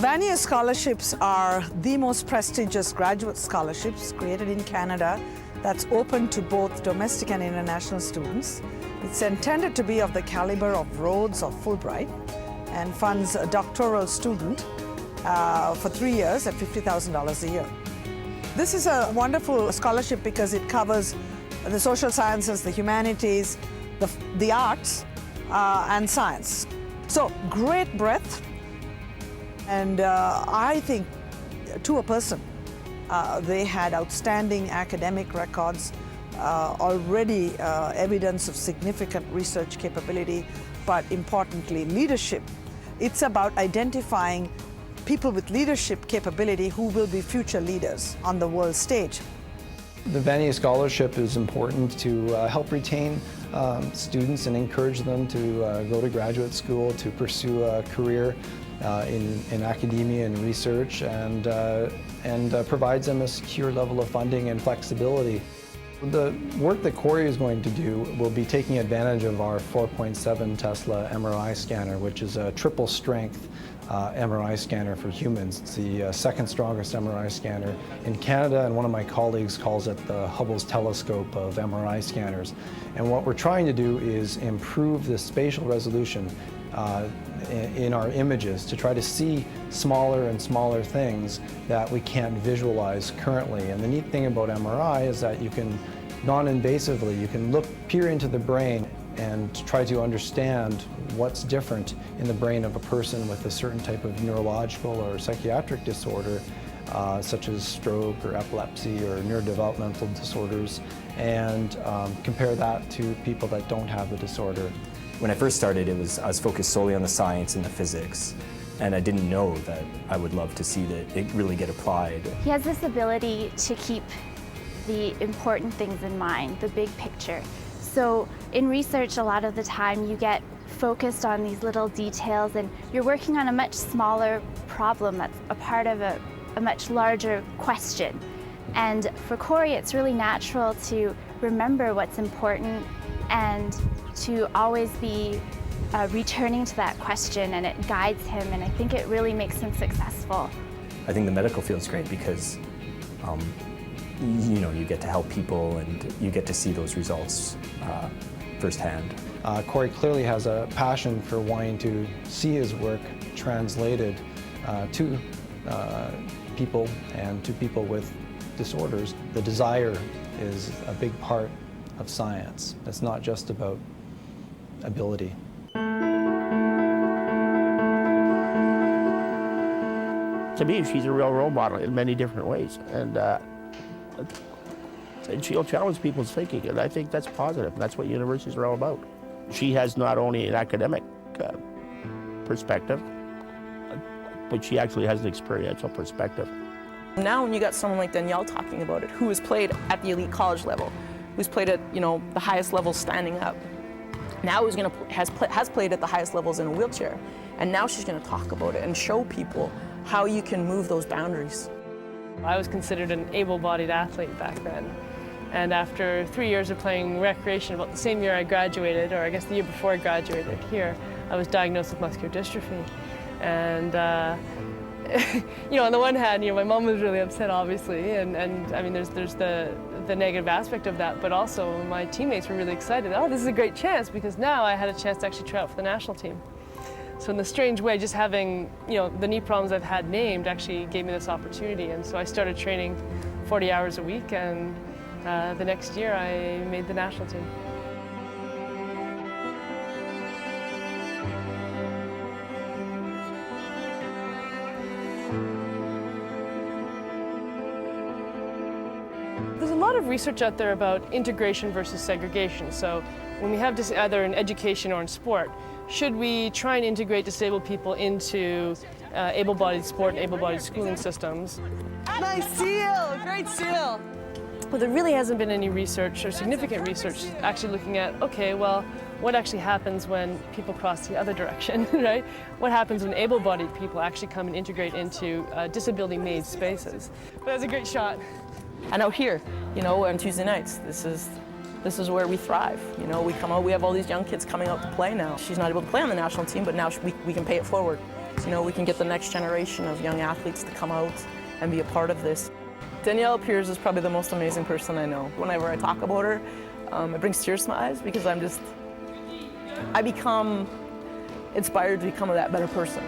Vanier Scholarships are the most prestigious graduate scholarships created in Canada that's open to both domestic and international students. It's intended to be of the caliber of Rhodes or Fulbright and funds a doctoral student for 3 years at $50,000 a year. This is a wonderful scholarship because it covers the social sciences, the humanities, the arts, and science. So great breadth, and I think to a person, they had outstanding academic records, already evidence of significant research capability, but importantly leadership. It's about identifying people with leadership capability who will be future leaders on the world stage. The Vanier Scholarship is important to help retain students and encourage them to go to graduate school, to pursue a career in academia and research, and provides them a secure level of funding and flexibility. The work that Corey is going to do will be taking advantage of our 4.7 Tesla MRI scanner, which is a triple strength MRI scanner for humans. It's the second strongest MRI scanner in Canada, and one of my colleagues calls it the Hubble's telescope of MRI scanners. And what we're trying to do is improve the spatial resolution in our images to try to see smaller and smaller things that we can't visualize currently. And the neat thing about MRI is that you can non-invasively, you can peer into the brain and try to understand what's different in the brain of a person with a certain type of neurological or psychiatric disorder, such as stroke or epilepsy or neurodevelopmental disorders, and compare that to people that don't have the disorder. When I first started, I was focused solely on the science and the physics, and I didn't know that I would love to see that it really get applied. He has this ability to keep the important things in mind, the big picture. So in research, a lot of the time you get focused on these little details and you're working on a much smaller problem that's a part of a much larger question. And for Corey, it's really natural to remember what's important and to always be returning to that question, and it guides him, and I think it really makes him successful. I think the medical field's great because you get to help people and you get to see those results firsthand. Corey clearly has a passion for wanting to see his work translated to people and to people with disorders. The desire is a big part of science. It's not just about ability. To me, she's a real role model in many different ways, and she'll challenge people's thinking, and I think that's positive. That's what universities are all about. She has not only an academic perspective, but she actually has an experiential perspective. Now when you got someone like Danielle talking about it, who has played at the elite college level, who's played at the highest levels standing up, now who's has played at the highest levels in a wheelchair, and now she's going to talk about it and show people how you can move those boundaries. I was considered an able-bodied athlete back then, and after 3 years of playing recreation, about the same year I graduated, or I guess the year before I graduated here, I was diagnosed with muscular dystrophy. And on the one hand, my mom was really upset, obviously, and I mean, there's the negative aspect of that, but also my teammates were really excited. Oh, this is a great chance, because now I had a chance to actually try out for the national team. So in a strange way, just having the knee problems I've had named actually gave me this opportunity, and so I started training 40 hours a week, and the next year I made the national team. There's a lot of research out there about integration versus segregation. So when we have either in education or in sport, should we try and integrate disabled people into able-bodied sport and able-bodied schooling systems? Nice seal! Great seal! Well, there really hasn't been any research or significant research actually looking at, okay, well, what actually happens when people cross the other direction, right? What happens when able-bodied people actually come and integrate into disability-made spaces? But that's a great shot. And out here, on Tuesday nights, this is where we thrive. We come out, we have all these young kids coming out to play now. She's not able to play on the national team, but now we can pay it forward. You know, we can get the next generation of young athletes to come out and be a part of this. Danielle Piers is probably the most amazing person I know. Whenever I talk about her, it brings tears to my eyes because I become inspired to become that better person.